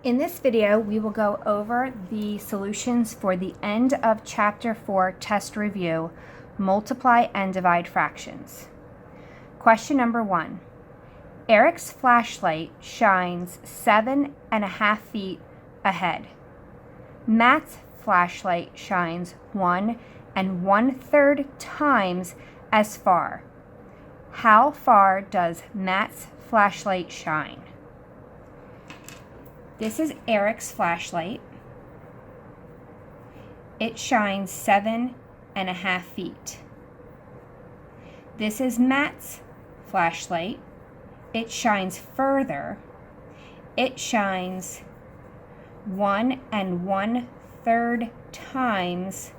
In this video, we will go over the solutions for the end of Chapter 4 test review, multiply and divide fractions. Question number 1. Eric's flashlight shines 7.5 feet ahead. Matt's flashlight shines 1 1/3 times as far. How far does Matt's flashlight shine? This is Eric's flashlight. It shines 7.5 feet. This is Matt's flashlight. It shines further. It shines 1 1/3 times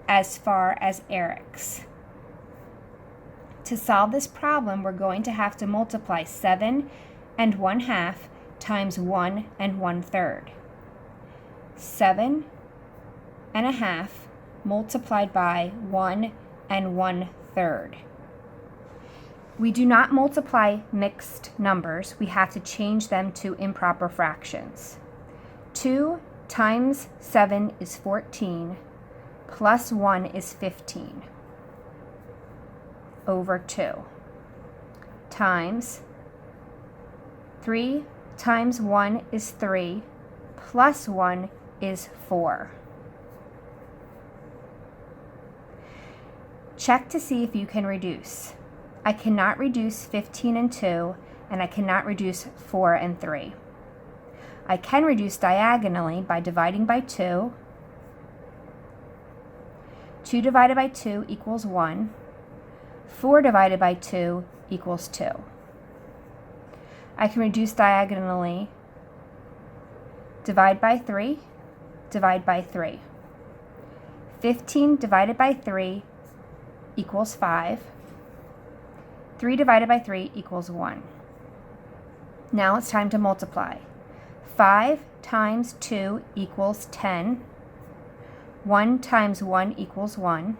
as far as Eric's. To solve this problem, we're going to have to multiply 7.5 times 1 1/3. 7.5 multiplied by 1 1/3. We do not multiply mixed numbers. We have to change them to improper fractions. 2 times 7 is 14, plus 1 is 15, over 2, times 3 times 1 is 3, plus 1 is 4. Check to see if you can reduce. I cannot reduce 15 and 2, and I cannot reduce 4 and 3. I can reduce diagonally by dividing by 2. 2 divided by 2 equals 1. 4 divided by 2 equals 2. I can reduce diagonally, divide by 3, divide by 3. 15 divided by 3 equals 5. 3 divided by 3 equals 1. Now it's time to multiply. 5 times 2 equals 10. 1 times 1 equals 1.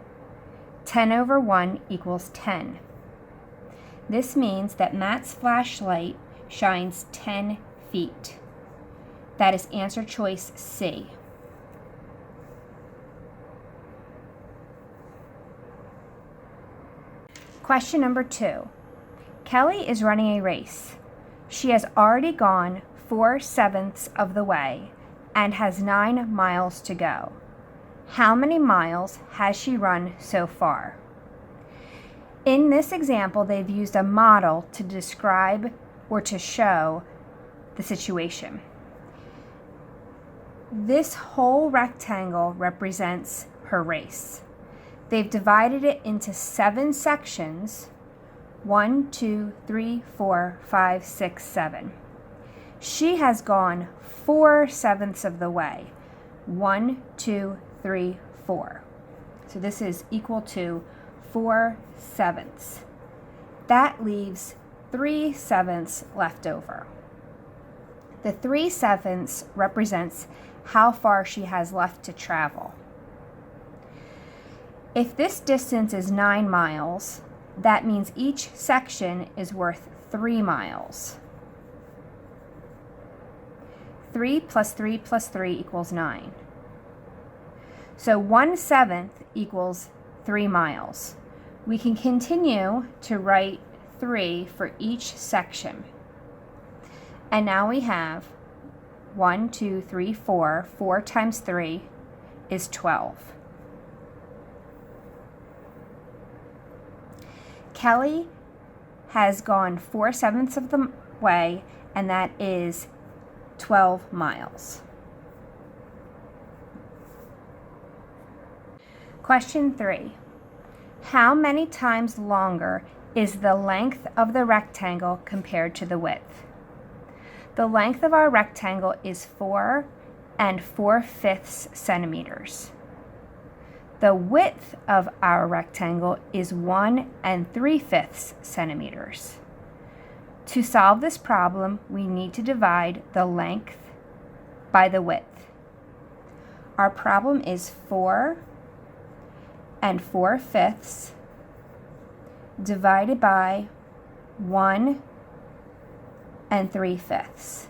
10 over 1 equals 10. This means that Matt's flashlight shines 10 feet. That is answer choice C. Question number 2. Kelly is running a race. She has already gone 4/7 of the way and has 9 miles to go. How many miles has she run so far? In this example, they've used a model to describe or to show the situation. This whole rectangle represents her race. They've divided it into 7 sections, 1, 2, 3, 4, 5, 6, 7. She has gone 4/7 of the way. 1, 2, 3, 4. So this is equal to 4/7. That leaves 3/7 left over. The 3/7 represents how far she has left to travel. If this distance is 9 miles, that means each section is worth 3 miles. 3 plus 3 plus 3 equals 9. So 1/7 equals 3 miles. We can continue to write 3 for each section. And now we have 1, 2, 3, 4. 4 times 3 is 12. Kelly has gone 4/7 of the way, and that is 12 miles. Question 3. How many times longer is the length of the rectangle compared to the width? The length of our rectangle is 4 4/5 centimeters. The width of our rectangle is 1 3/5 centimeters. To solve this problem, we need to divide the length by the width. Our problem is 4 4/5 divided by 1 3/5.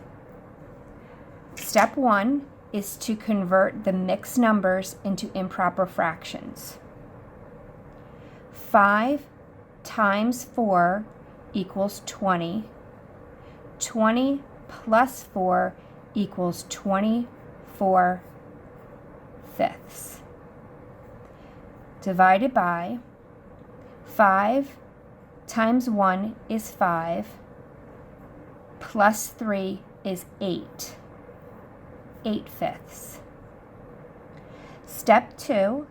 Step 1 is to convert the mixed numbers into improper fractions. 5 times 4 equals 20. 20 plus 4 equals 24 fifths. Divided by 5 times 1 is 5, plus 3 is 8. 8 fifths. Step 2,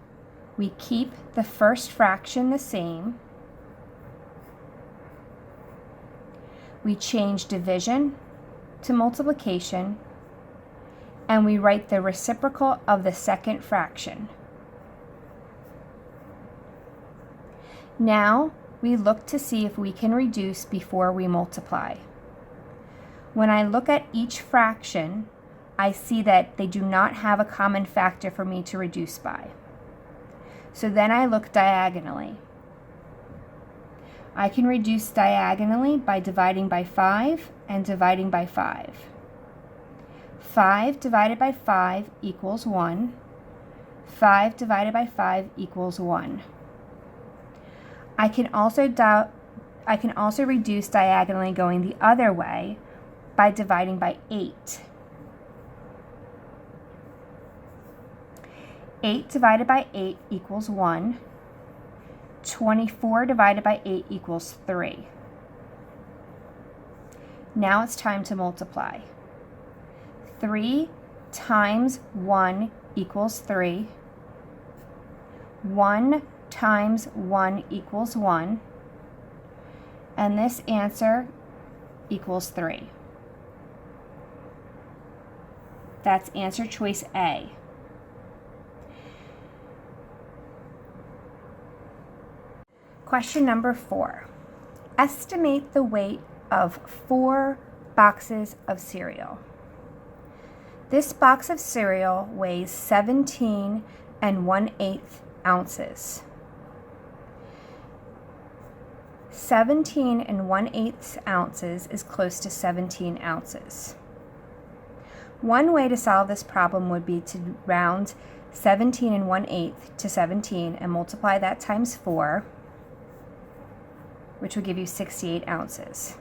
we keep the first fraction the same. We change division to multiplication, and we write the reciprocal of the second fraction. Now we look to see if we can reduce before we multiply. When I look at each fraction, I see that they do not have a common factor for me to reduce by. So then I look diagonally. I can reduce diagonally by dividing by 5 and dividing by 5. 5 divided by 5 equals 1. 5 divided by 5 equals 1. I can also reduce diagonally going the other way by dividing by 8. 8 divided by 8 equals 1. 24 divided by 8 equals 3. Now it's time to multiply. 3 times 1 equals 3. 1 times 1 equals 1. And this answer equals 3. That's answer choice A. Question number 4. Estimate the weight of 4 boxes of cereal. This box of cereal weighs 17 1/8 ounces. 17 1/8 ounces is close to 17 ounces. One way to solve this problem would be to round 17 1/8 to 17 and multiply that times 4, which would give you 68 ounces.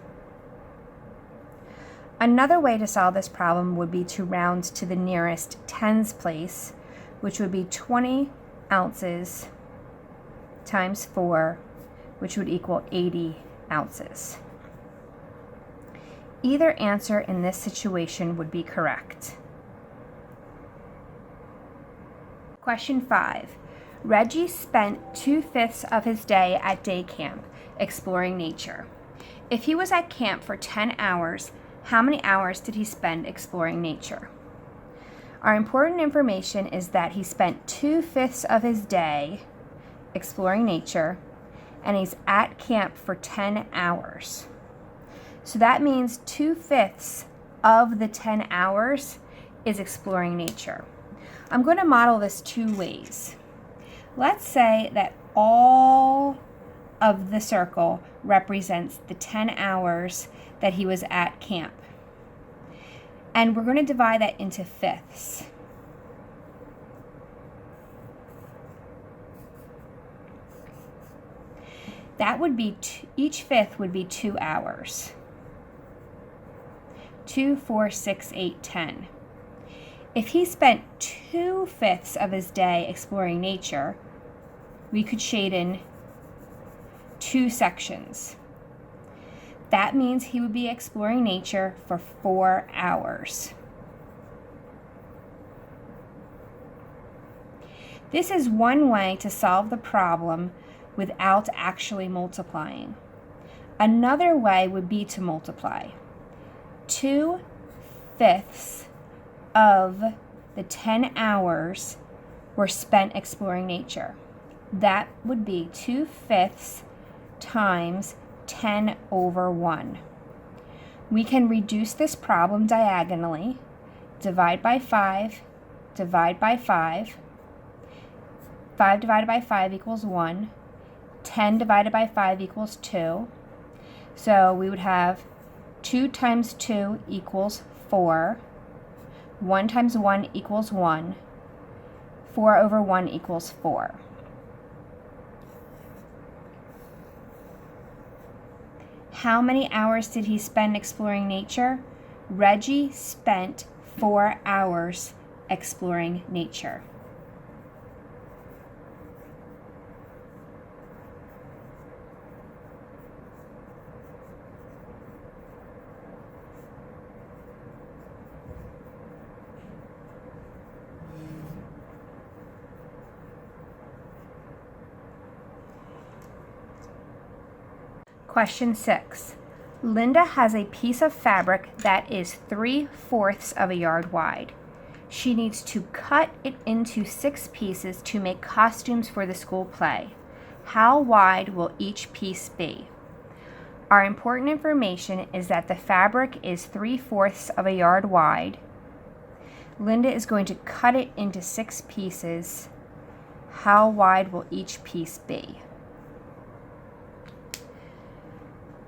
Another way to solve this problem would be to round to the nearest tens place, which would be 20 ounces times 4, which would equal 80 ounces. Either answer in this situation would be correct. Question 5. Reggie spent 2/5 of his day at day camp exploring nature. If he was at camp for 10 hours, how many hours did he spend exploring nature? Our important information is that he spent 2/5 of his day exploring nature, and he's at camp for 10 hours. So that means 2/5 of the 10 hours is exploring nature. I'm going to model this 2 ways. Let's say that all of the circle represents the 10 hours that he was at camp. And we're going to divide that into fifths. That would be, each fifth would be 2 hours. 2, 4, 6, 8, 10. If he spent 2/5 of his day exploring nature, we could shade in 2 sections. That means he would be exploring nature for 4 hours. This is one way to solve the problem without actually multiplying. Another way would be to multiply. 2/5 of the 10 hours were spent exploring nature. That would be 2/5 times 10 over 1. We can reduce this problem diagonally. Divide by 5, divide by 5. 5 divided by 5 equals 1. 10 divided by 5 equals 2. So we would have 2 times 2 equals 4. 1 times 1 equals 1. 4 over 1 equals 4. How many hours did he spend exploring nature? Reggie spent 4 hours exploring nature. Question 6. Linda has a piece of fabric that is 3/4 of a yard wide. She needs to cut it into 6 pieces to make costumes for the school play. How wide will each piece be? Our important information is that the fabric is 3/4 of a yard wide. Linda is going to cut it into 6 pieces. How wide will each piece be?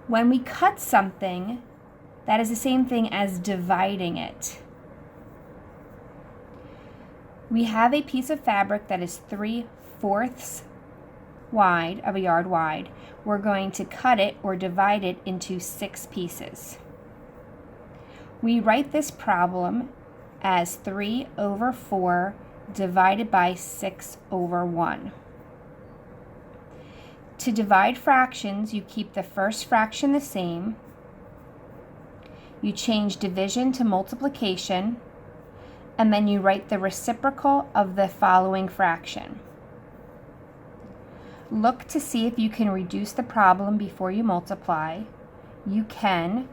When we cut something, that is the same thing as dividing it. We have a piece of fabric that is 3/4 wide of a yard wide. We're going to cut it or divide it into 6 pieces. We write this problem as 3 over 4 divided by 6 over 1. To divide fractions, you keep the first fraction the same. You change division to multiplication, and then you write the reciprocal of the following fraction. Look to see if you can reduce the problem before you multiply. You can.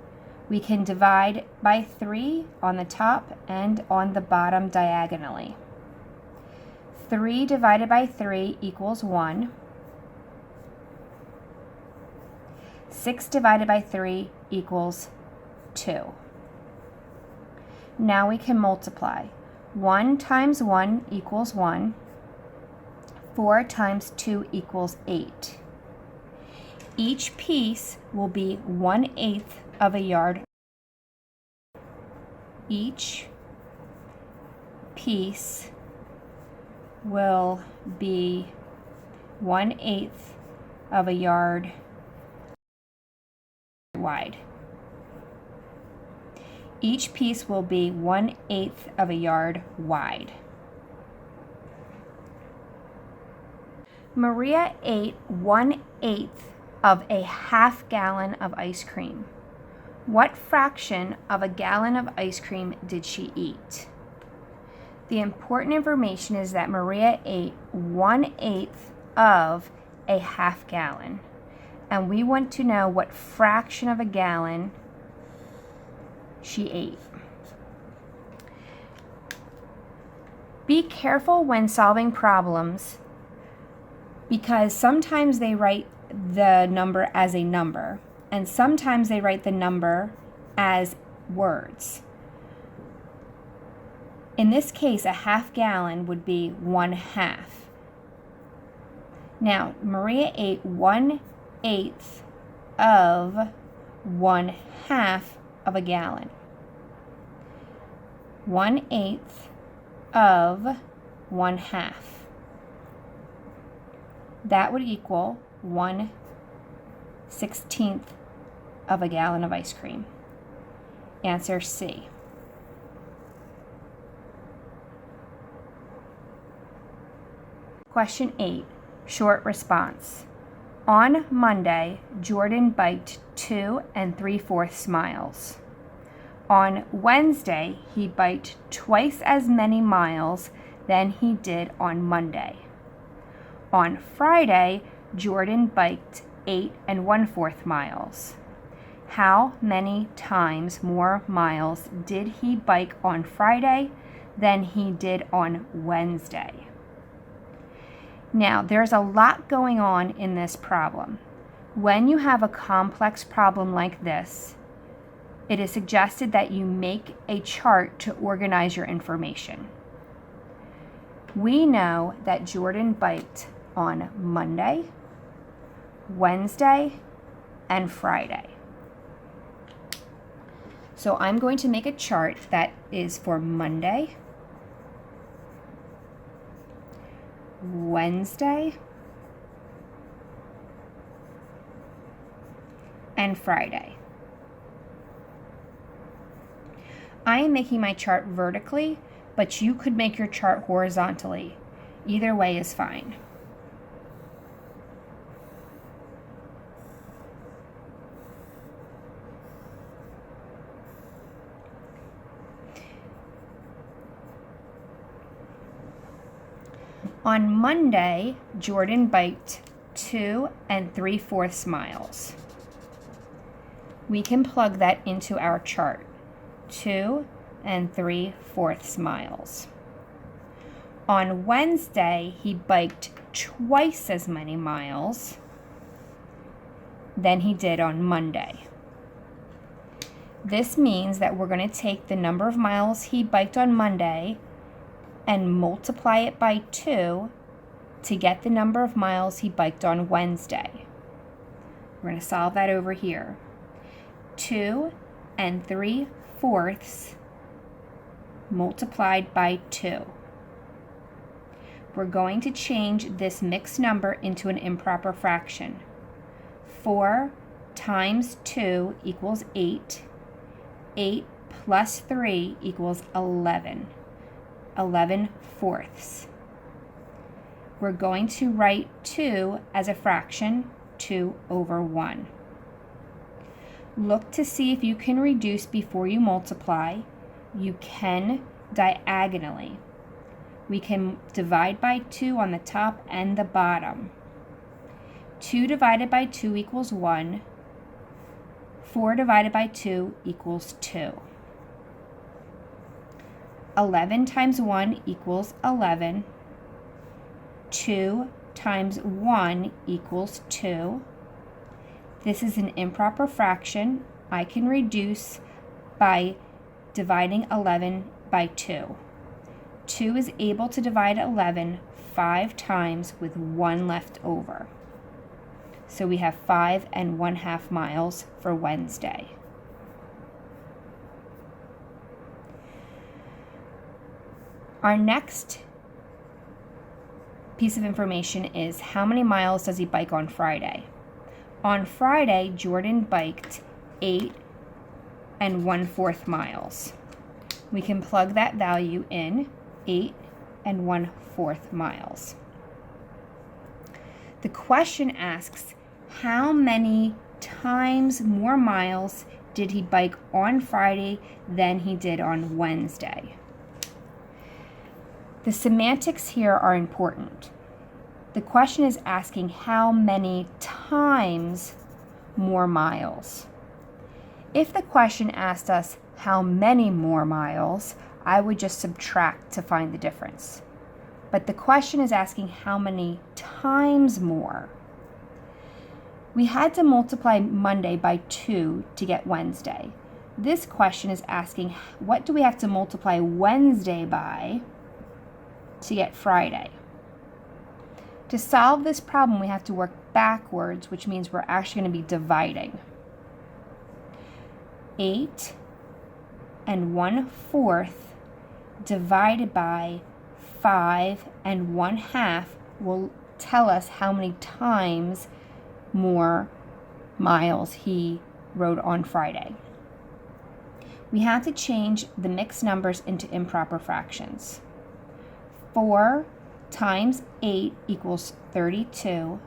We can divide by 3 on the top and on the bottom diagonally. 3 divided by 3 equals 1. 6 divided by 3 equals 2. Now we can multiply. 1 times 1 equals 1. 4 times 2 equals 8. Each piece will be 1/8 of a yard. Each piece will be 1/8 of a yard wide. Each piece will be 1/8 of a yard wide. Maria ate 1/8 of a half gallon of ice cream. What fraction of a gallon of ice cream did she eat? The important information is that Maria ate 1/8 of a half gallon. And we want to know what fraction of a gallon she ate. Be careful when solving problems because sometimes they write the number as a number and sometimes they write the number as words. In this case, a half gallon would be 1/2. Now, Maria ate 1/8 of 1/2 of a gallon. 1/8 of 1/2. That would equal 1/16 of a gallon of ice cream. Answer C. Question 8, short response. On Monday, Jordan biked 2 3/4 miles. On Wednesday, he biked twice as many miles than he did on Monday. On Friday, Jordan biked 8 1/4 miles. How many times more miles did he bike on Friday than he did on Wednesday? Now, there's a lot going on in this problem. When you have a complex problem like this, it is suggested that you make a chart to organize your information. We know that Jordan biked on Monday, Wednesday, and Friday. So I'm going to make a chart that is for Monday, Wednesday, and Friday. I am making my chart vertically, but you could make your chart horizontally. Either way is fine. On Monday, Jordan biked 2 3/4 miles. We can plug that into our chart. 2 3/4 miles. On Wednesday, he biked twice as many miles than he did on Monday. This means that we're going to take the number of miles he biked on Monday and multiply it by 2 to get the number of miles he biked on Wednesday. We're going to solve that over here. 2 3/4 multiplied by 2. We're going to change this mixed number into an improper fraction. 4 times 2 equals 8. 8 plus 3 equals 11. 11/4. We're going to write 2 as a fraction, 2 over 1. Look to see if you can reduce before you multiply. You can diagonally. We can divide by 2 on the top and the bottom. 2 divided by 2 equals 1. 4 divided by 2 equals 2. 11 times 1 equals 11. 2 times 1 equals 2. This is an improper fraction. I can reduce by dividing 11 by 2. 2 is able to divide 11 5 times with 1 left over. So we have 5 1/2 miles for Wednesday. Our next piece of information is how many miles does he bike on Friday? On Friday, Jordan biked 8 1/4 miles. We can plug that value in, 8 1/4 miles. The question asks, how many times more miles did he bike on Friday than he did on Wednesday? The semantics here are important. The question is asking how many times more miles. If the question asked us how many more miles, I would just subtract to find the difference. But the question is asking how many times more. We had to multiply Monday by 2 to get Wednesday. This question is asking what do we have to multiply Wednesday by to get Friday. To solve this problem, we have to work backwards, which means we're actually going to be dividing. 8 1/4 divided by 5 1/2 will tell us how many times more miles he rode on Friday. We have to change the mixed numbers into improper fractions. 4 times 8 equals 32.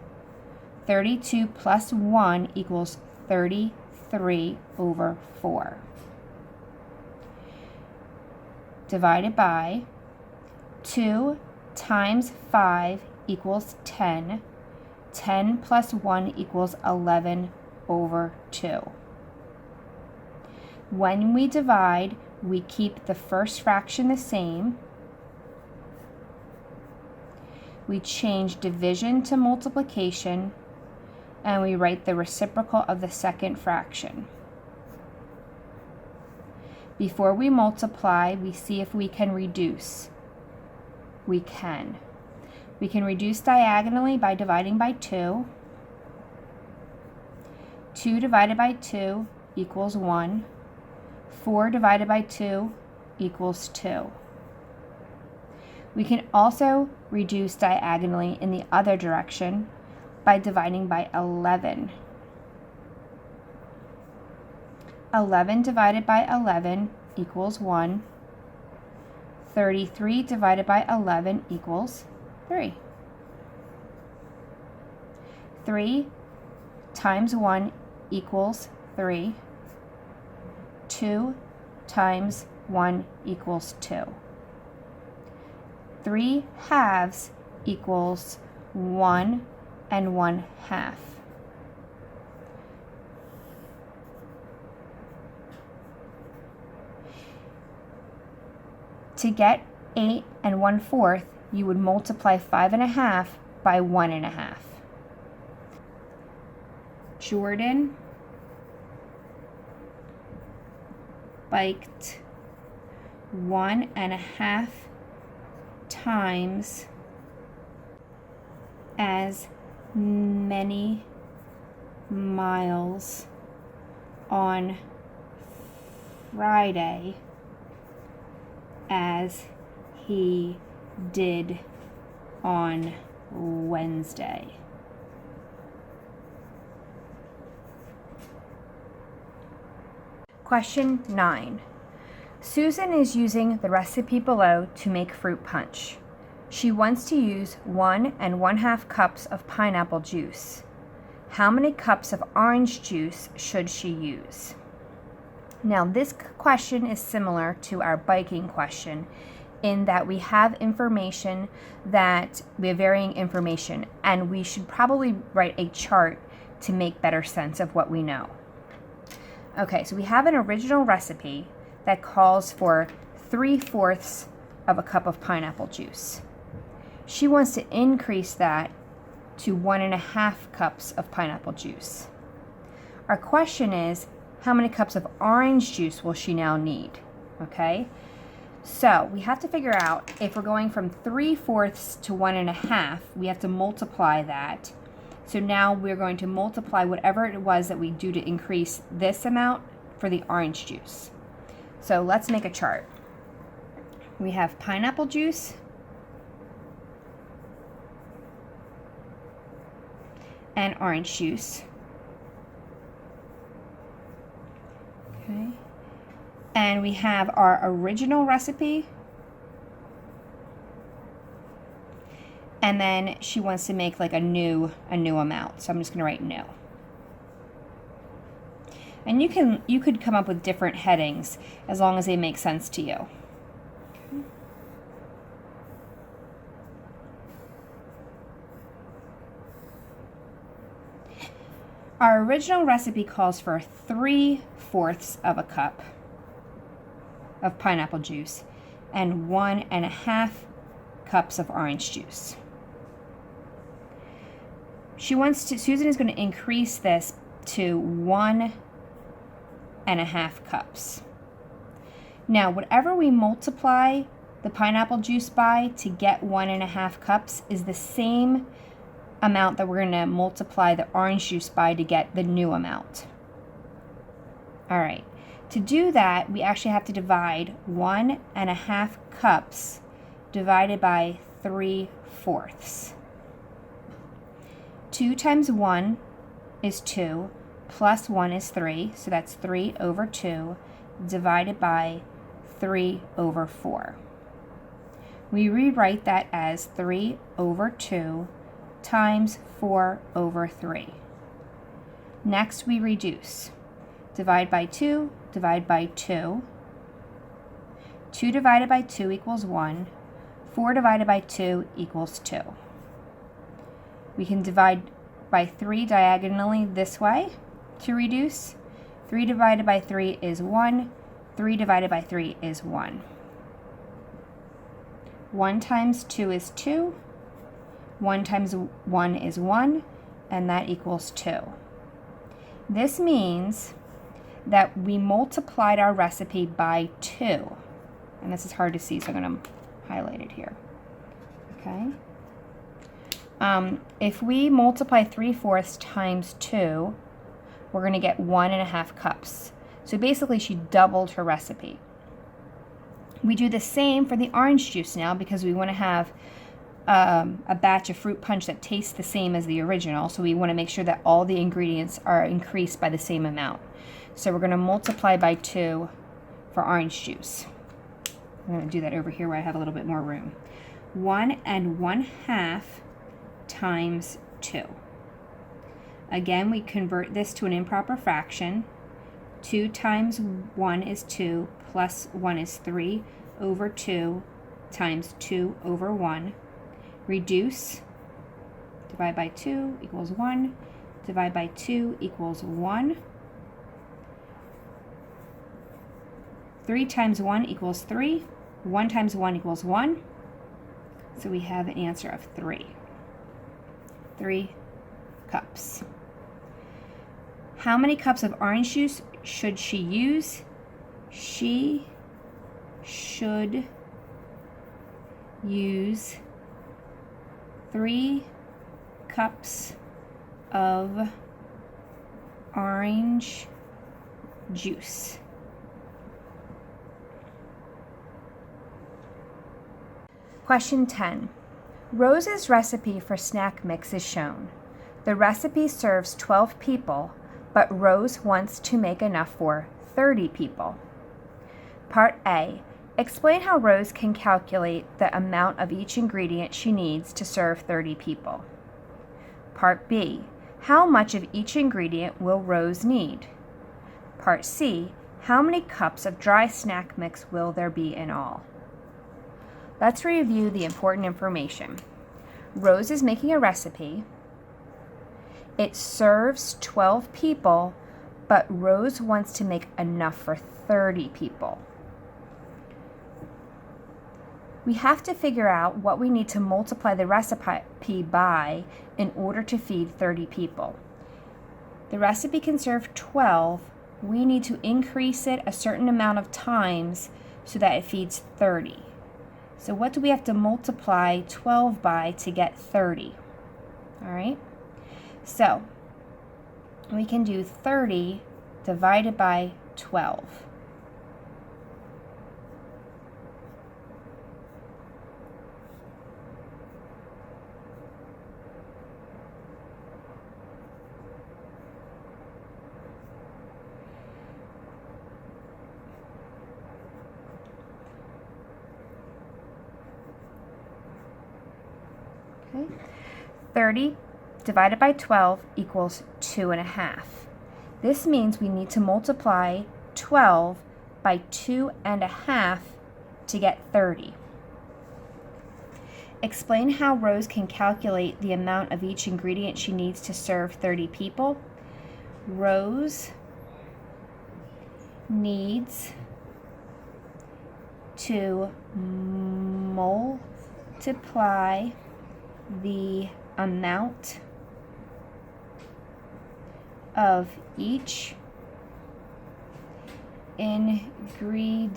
32 plus 1 equals 33 over 4. Divided by 2 times 5 equals 10. 10 plus 1 equals 11 over 2. When we divide, we keep the first fraction the same. We change division to multiplication, and we write the reciprocal of the second fraction. Before we multiply, we see if we can reduce. We can. We can reduce diagonally by dividing by 2. 2 divided by 2 equals 1. 4 divided by 2 equals 2. We can also reduce diagonally in the other direction by dividing by 11. 11 divided by 11 equals 1. 33 divided by 11 equals 3. 3 times 1 equals 3. 2 times 1 equals 2. 3 halves equals 1 and 1/2. To get 8 and 1/4, you would multiply 5.5 by 1.5. Jordan biked 1.5 times as many miles on Friday as he did on Wednesday. Question 9. Susan is using the recipe below to make fruit punch. She wants to use 1 1/2 cups of pineapple juice. How many cups of orange juice should she use? Now, this question is similar to our biking question in that we have information that we have varying information, and we should probably write a chart to make better sense of what we know. Okay, so we have an original recipe that calls for 3/4 of a cup of pineapple juice. She wants to increase that to 1.5 cups of pineapple juice. Our question is, how many cups of orange juice will she now need? Okay, so we have to figure out if we're going from 3/4 to 1.5, we have to multiply that. So now we're going to multiply whatever it was that we do to increase this amount for the orange juice. So let's make a chart. We have pineapple juice and orange juice. Okay. And we have our original recipe. And then she wants to make like a new amount. So I'm just going to write new. And you could come up with different headings as long as they make sense to you. Okay. Our original recipe calls for 3/4 of a cup of pineapple juice and 1.5 cups of orange juice. Susan is going to increase this to 1.5 cups. Now, whatever we multiply the pineapple juice by to get 1.5 cups is the same amount that we're going to multiply the orange juice by to get the new amount. All right. To do that, we actually have to divide 1.5 cups divided by 3/4. 2 times 1 is 2, plus 1 is 3, so that's 3/2 divided by 3/4. We rewrite that as 3/2 times 4/3. Next, we reduce. Divide by 2, divide by 2. 2 divided by 2 equals 1. 4 divided by 2 equals 2. We can divide by 3 diagonally this way to reduce. 3 divided by 3 is 1. 3 divided by 3 is 1. 1 times 2 is 2. 1 times 1 is 1, and that equals 2. This means that we multiplied our recipe by 2. And this is hard to see, so I'm going to highlight it here. Okay. If we multiply 3/4 times 2, we're going to get 1.5 cups. So basically she doubled her recipe. We do the same for the orange juice now because we want to have a batch of fruit punch that tastes the same as the original. So we want to make sure that all the ingredients are increased by the same amount. So we're going to multiply by 2 for orange juice. I'm going to do that over here where I have a little bit more room. 1 1/2 times 2. Again, we convert this to an improper fraction. 2 times 1 is 2, plus 1 is 3 over 2 times 2 over 1. Reduce, divide by 2 equals 1, divide by 2 equals 1. 3 times 1 equals 3, 1 times 1 equals 1. So we have an answer of 3. 3 cups. How many cups of orange juice should she use? She should use 3 cups of orange juice. Question 10. Rose's recipe for snack mix is shown. The recipe serves 12 people, but Rose wants to make enough for 30 people. Part A. Explain how Rose can calculate the amount of each ingredient she needs to serve 30 people. Part B. How much of each ingredient will Rose need? Part C. How many cups of dry snack mix will there be in all? Let's review the important information. Rose is making a recipe. It serves 12 people, but Rose wants to make enough for 30 people. We have to figure out what we need to multiply the recipe by in order to feed 30 people. The recipe can serve 12. We need to increase it a certain amount of times so that it feeds 30. So what do we have to multiply 12 by to get 30? All right? So we can do 30 divided by 12. Okay. 30 divided by 12 equals 2.5. This means we need to multiply 12 by 2.5 to get 30. Explain how Rose can calculate the amount of each ingredient she needs to serve 30 people. Rose needs to multiply the amount of each ingredient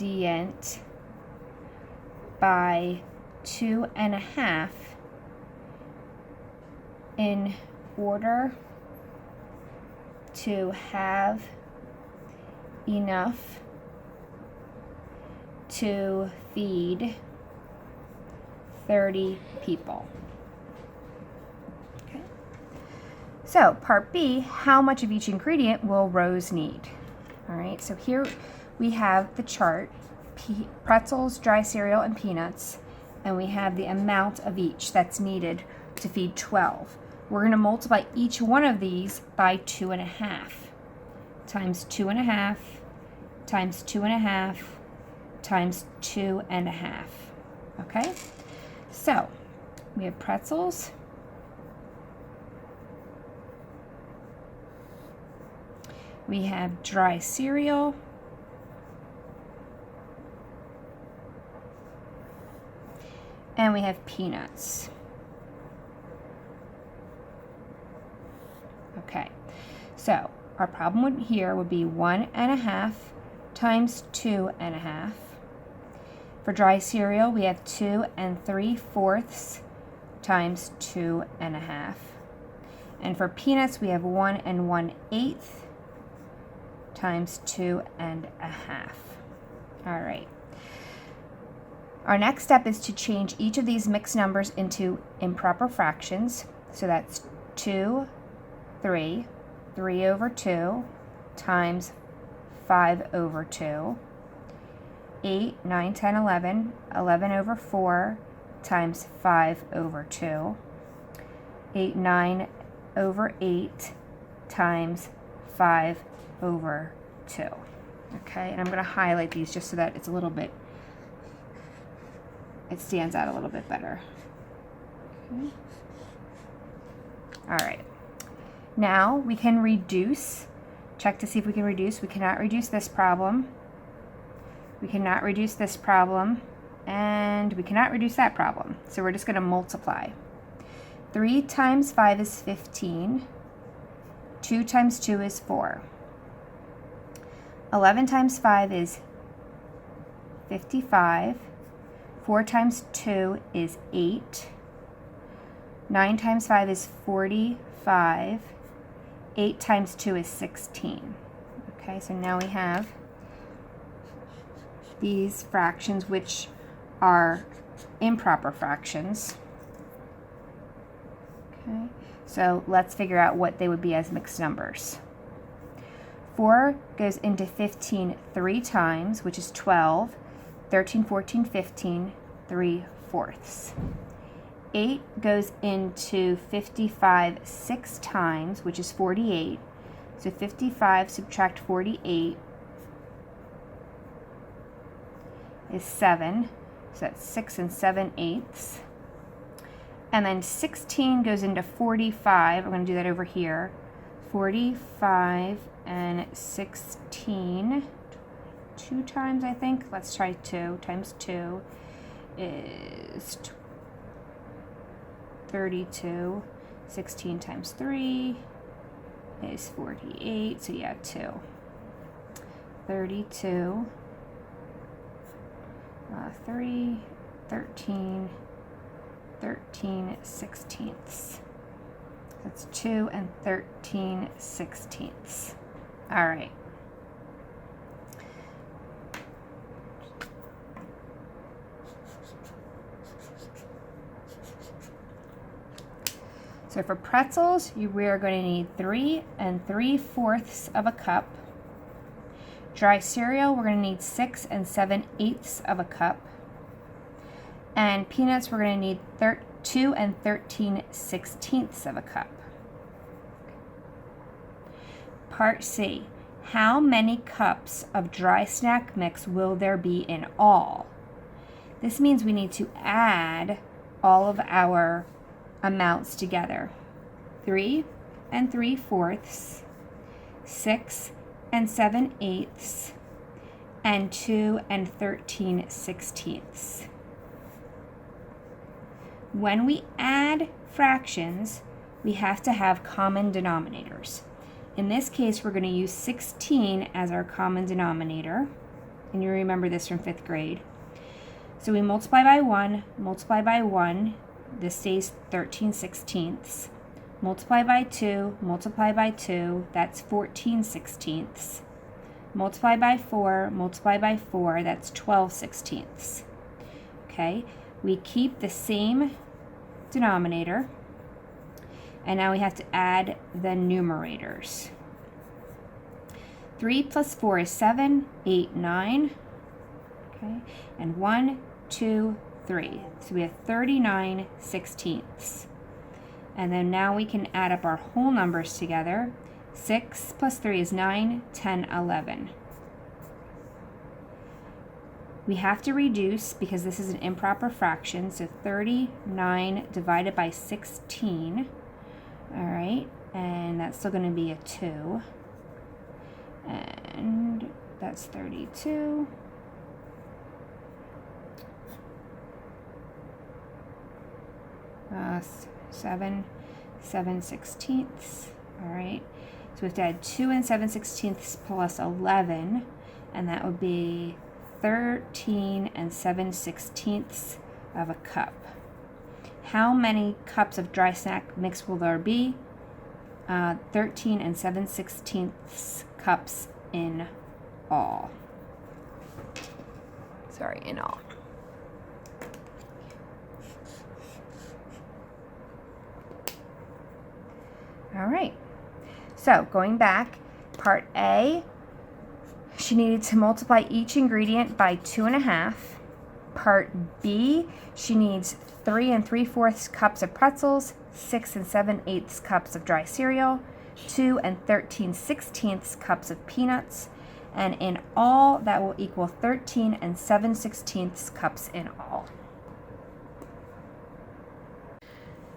by 2.5 in order to have enough to feed 30 people. Okay. So part B, how much of each ingredient will Rose need? All right, so here we have the chart, pretzels, dry cereal, and peanuts, and we have the amount of each that's needed to feed 12. We're going to multiply each one of these by 2.5 times 2.5 times 2.5 times 2.5. Okay, so we have pretzels, we have dry cereal, and we have peanuts. Okay, so our problem here would be 1.5 times 2.5. For dry cereal, we have 2 3/4 times 2.5. And for peanuts, we have 1 1/8 times 2 1/2. All right. Our next step is to change each of these mixed numbers into improper fractions. So that's 2, 3, 3 over 2 times 5 over 2, 8, 9, 10, 11, 11 over 4 times 5 over 2, 8, 9 over 8 times 5 over 2. Okay, and I'm going to highlight these just so that it's a little bit, it stands out a little bit better. Okay. All right. Now we can reduce. Check to see if we can reduce. We cannot reduce this problem. We cannot reduce this problem. And we cannot reduce that problem. So we're just going to multiply. 3 times 5 is 15. 2 times 2 is 4. 11 times 5 is 55. 4 times 2 is 8. 9 times 5 is 45. 8 times 2 is 16. Okay, so now we have these fractions which are improper fractions. Okay, so let's figure out what they would be as mixed numbers. 4 goes into 15 3 times, which is 12. 13, 14, 15, 3/4. 8 goes into 55 6 times, which is 48. So 55 subtract 48 is 7. So that's 6 7/8. And then 16 goes into 45. I'm going to do that over here. 45 and 16. 2 times, I think. Let's try 2 times 2 is 32. 16 times 3 is 48. So yeah, 2. 32. 3, 13, 13/16. That's 2 13/16. All right. So for pretzels, we are going to need 3 3/4 of a cup. Dry cereal, we're going to need 6 7/8 of a cup. And peanuts, we're going to need 2 13/16 of a cup. Part C. How many cups of dry snack mix will there be in all? This means we need to add all of our amounts together. 3 3/4, 6 7/8, and 2 13/16. When we add fractions, we have to have common denominators. In this case, we're going to use 16 as our common denominator, and you remember this from 5th grade. So we multiply by 1, multiply by 1, this stays 13/16. Multiply by 2, multiply by 2, that's 14/16. Multiply by 4, multiply by 4, that's 12/16. Okay, we keep the same denominator, and now we have to add the numerators. 3 plus 4 is 7, 8, 9, okay, and 1, 2, 3. So we have 39/16. And then now we can add up our whole numbers together. 6 plus 3 is 9, 10, 11. We have to reduce because this is an improper fraction, so 39 divided by 16. All right, and that's still going to be a 2. And that's 32. Uh, 7 7/16. All right, so we have to add 2 7/16 plus 11, and that would be 13 7/16 of a cup. How many cups of dry snack mix will there be? 13 7/16 cups in all. Sorry, in all. All right, so going back, part A, she needed to multiply each ingredient by 2.5. Part B, she needs 3 3/4 cups of pretzels, 6 7/8 cups of dry cereal, 2 13/16 cups of peanuts, and in all that will equal 13 7/16 cups in all.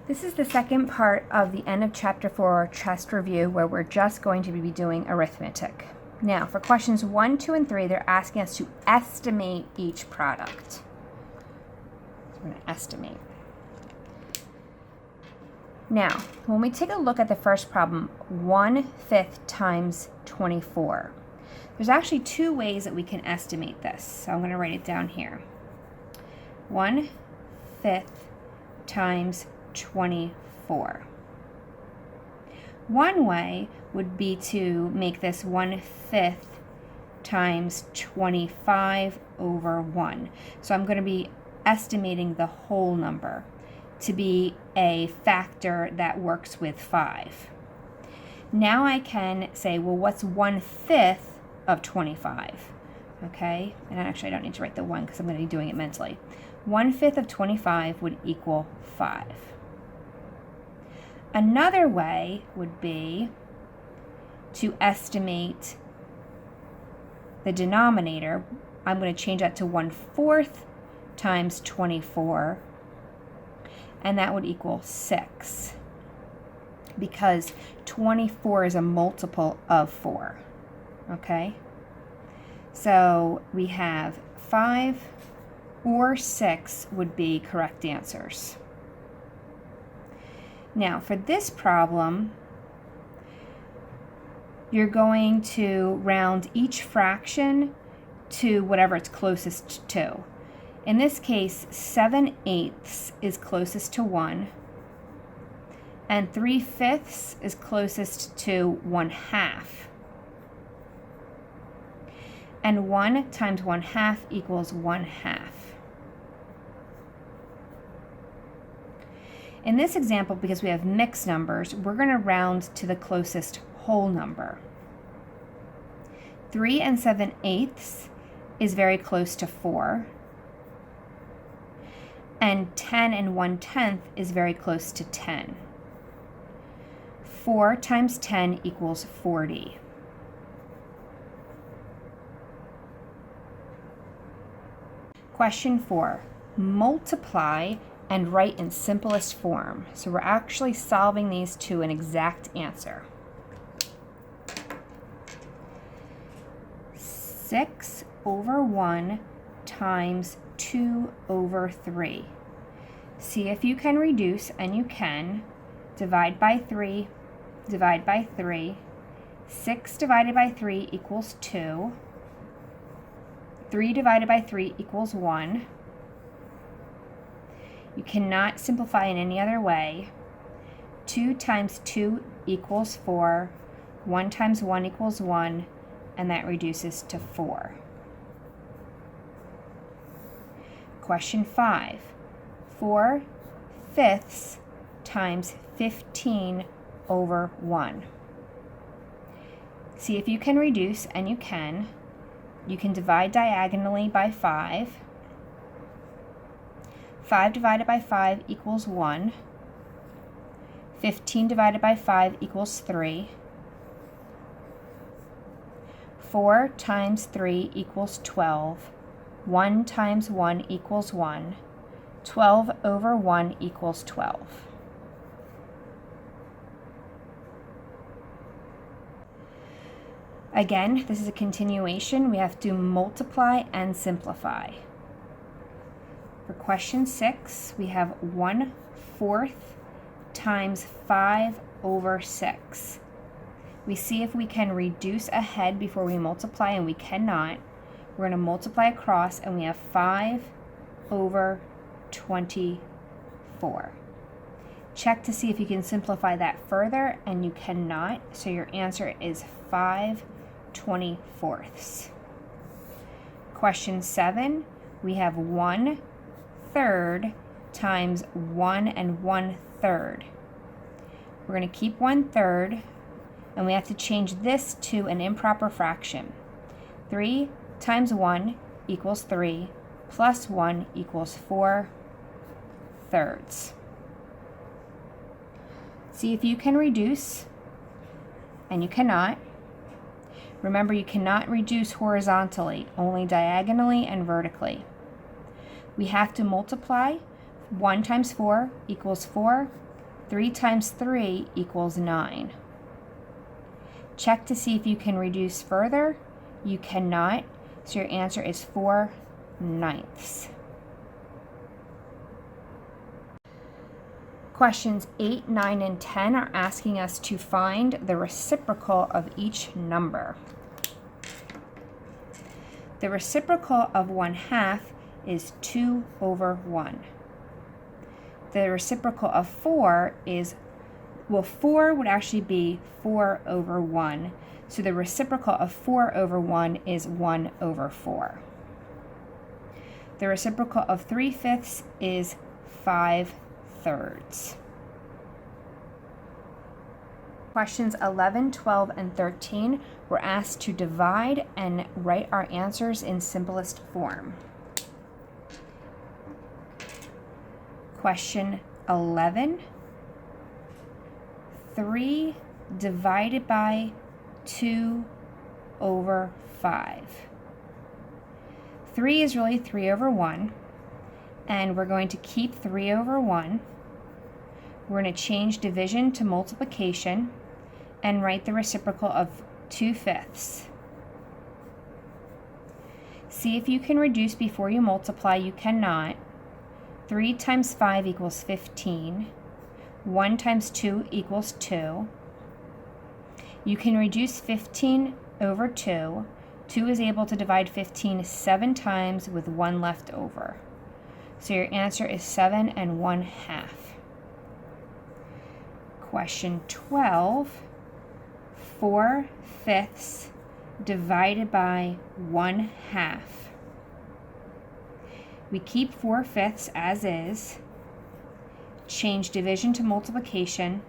This is the second part of the end of chapter 4 chest review, where we're just going to be doing arithmetic. Now, for questions 1, 2, and 3, they're asking us to estimate each product. So we're going to estimate. Now, when we take a look at the first problem, 1/5 times 24, there's actually 2 ways that we can estimate this. So I'm going to write it down here. 1/5 times 24. One way would be to make this 1/5 times 25 over 1. So I'm going to be estimating the whole number to be a factor that works with 5. Now I can say, well, what's 1/5 of 25? Okay, and actually I don't need to write the 1 because I'm going to be doing it mentally. 1/5 of 25 would equal 5. Another way would be to estimate the denominator. I'm going to change that to 1/4 times 24, and that would equal 6, because 24 is a multiple of 4. Okay? So we have 5 or 6 would be correct answers. Now, for this problem, you're going to round each fraction to whatever it's closest to. In this case, 7/8 is closest to 1, and 3/5 is closest to 1/2. And 1 times 1/2 equals 1/2. In this example, because we have mixed numbers, we're going to round to the closest whole number. 3 7/8 is very close to 4. And 10 1/10 is very close to 10. 4 times 10 equals 40. Question 4. Multiply and write in simplest form. So we're actually solving these to an exact answer. 6 over 1 times 2 over 3. See if you can reduce, and you can. Divide by 3, divide by 3. 6 divided by 3 equals 2. 3 divided by 3 equals 1. You cannot simplify in any other way. 2 times 2 equals 4. 1 times 1 equals 1, and that reduces to 4. Question 5. 4/5 times 15 over 1. See if you can reduce, and you can. You can divide diagonally by 5. 5 divided by 5 equals 1. 15 divided by 5 equals 3. 4 times 3 equals 12. 1 times 1 equals 1. 12 over 1 equals 12. Again, this is a continuation. We have to multiply and simplify. For question 6, we have 1/4 times 5 over 6. We see if we can reduce ahead before we multiply, and we cannot. We're going to multiply across, and we have 5 over 24. Check to see if you can simplify that further, and you cannot. So your answer is 5 1/24. Question 7, we have 1/3 times 1 1/3. We're going to keep 1/3, and we have to change this to an improper fraction. 3 times 1 equals 3, plus 1 equals 4/3. See if you can reduce, and you cannot. Remember, you cannot reduce horizontally, only diagonally and vertically. We have to multiply. 1 times 4 equals 4. 3 times 3 equals 9. Check to see if you can reduce further. You cannot, so your answer is 4/9. Questions 8, 9, and 10 are asking us to find the reciprocal of each number. The reciprocal of 1/2 is 2/1. The reciprocal of 4 is, well, 4 would actually be 4/1. So the reciprocal of 4/1 is 1/4. The reciprocal of 3/5 is 5/3. Questions 11, 12, and 13 were asked to divide and write our answers in simplest form. Question 11, 3 divided by 2/5. 3 is really 3/1, and we're going to keep 3/1. We're going to change division to multiplication and write the reciprocal of 2/5. See if you can reduce before you multiply. You cannot. 3 times 5 equals 15. 1 times 2 equals 2. You can reduce 15/2. 2 is able to divide 15 7 times with 1 left over. So your answer is 7 1/2. Question 12, 4/5 divided by 1/2. We keep 4/5 as is, change division to multiplication,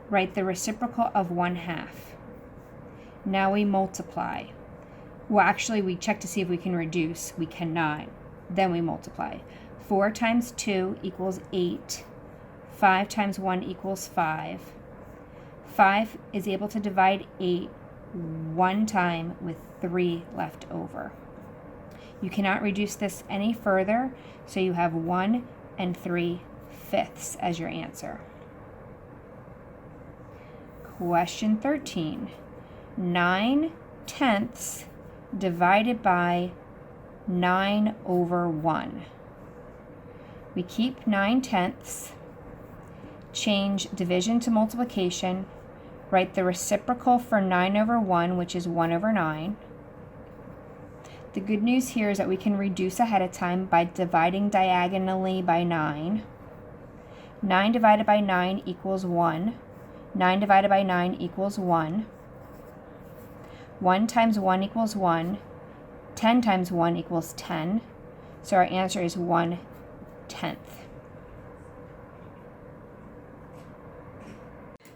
write the reciprocal of 1/2. Now we multiply. Well, actually, we check to see if we can reduce. We cannot. Then we multiply. 4 times 2 equals 8. 5 times 1 equals 5. 5 is able to divide 8 1 time with 3 left over. You cannot reduce this any further, so you have 1 3/5 as your answer. Question 13. 9/10 divided by 9/1. We keep 9/10, change division to multiplication, write the reciprocal for 9/1, which is 1/9. The good news here is that we can reduce ahead of time by dividing diagonally by 9. 9 divided by 9 equals 1. 9 divided by 9 equals 1. 1 times 1 equals 1. 10 times 1 equals 10. So our answer is 1/10.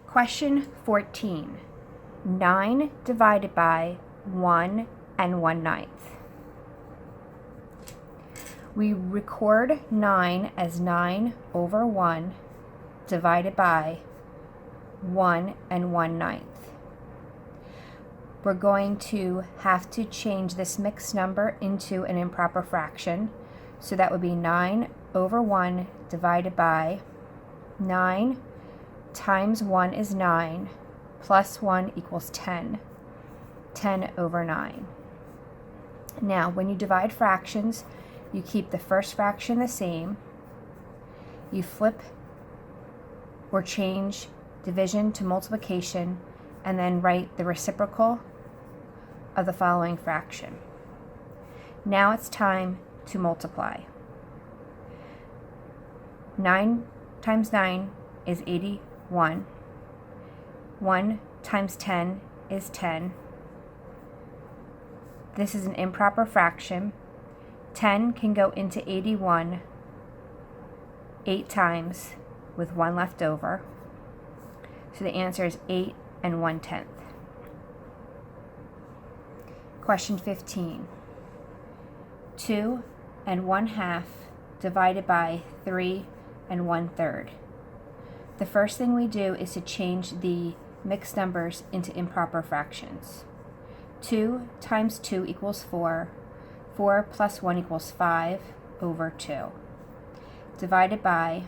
Question 14. 9 divided by 1 1/9. We record 9 as 9/1 divided by 1 1/9. We're going to have to change this mixed number into an improper fraction. So that would be 9/1 divided by 9 times 1 is 9, plus 1 equals 10. 10/9. Now, when you divide fractions, you keep the first fraction the same. You flip or change division to multiplication, and then write the reciprocal of the following fraction. Now it's time to multiply. 9 times 9 is 81. 1 times 10 is 10. this is an improper fraction. 10 can go into 81 8 times with 1 left over. So the answer is 8 1/10. Question 15. 2 1/2 divided by 3 1/3. The first thing we do is to change the mixed numbers into improper fractions. 2 times 2 equals 4. 4 plus 1 equals 5 over 2. Divided by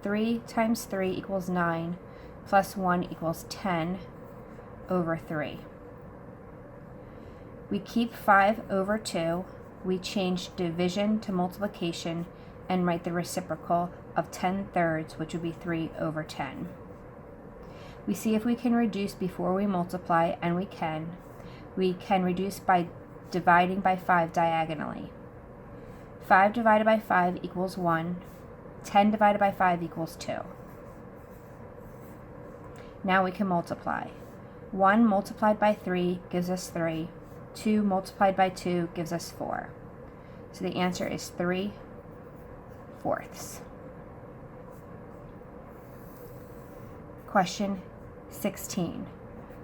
3 times 3 equals 9, plus 1 equals 10 over 3. We keep 5 over 2. We change division to multiplication and write the reciprocal of 10/3, which would be 3 over 10. We see if we can reduce before we multiply, and we can. We can reduce by dividing by 5 diagonally. 5 divided by 5 equals 1. 10 divided by 5 equals 2. Now we can multiply. 1 multiplied by 3 gives us 3. 2 multiplied by 2 gives us 4. So the answer is 3/4. Question 16.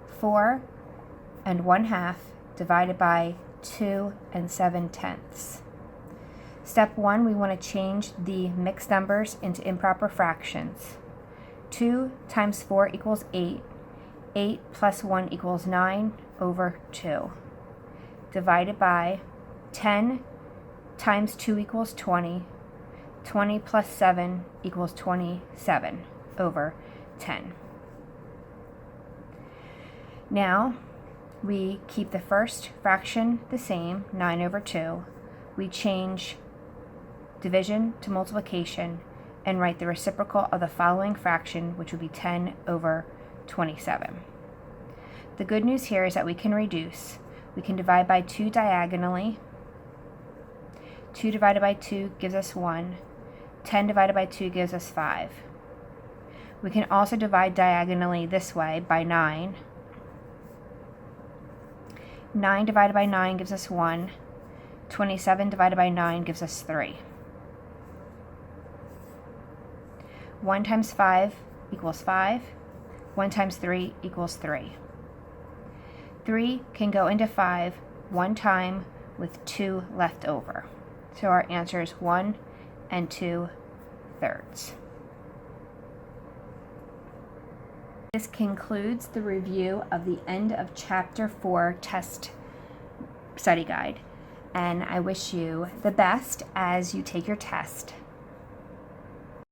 4 1/2 divided by 2 7/10. Step 1, we want to change the mixed numbers into improper fractions. 2 times 4 equals 8. 8 plus 1 equals 9 over 2. Divided by 10 times 2 equals 20. 20 plus 7 equals 27 over 10. Now, we keep the first fraction the same, 9 over 2. We change division to multiplication and write the reciprocal of the following fraction, which would be 10 over 27. The good news here is that we can reduce. We can divide by 2 diagonally. 2 divided by 2 gives us 1. 10 divided by 2 gives us 5. We can also divide diagonally this way by 9. 9 divided by 9 gives us 1. 27 divided by 9 gives us 3. 1 times 5 equals 5. 1 times 3 equals 3. 3 can go into 5 one time with 2 left over. So our answer is 1 2/3. This concludes the review of the end of Chapter 4 test study guide, and I wish you the best as you take your test.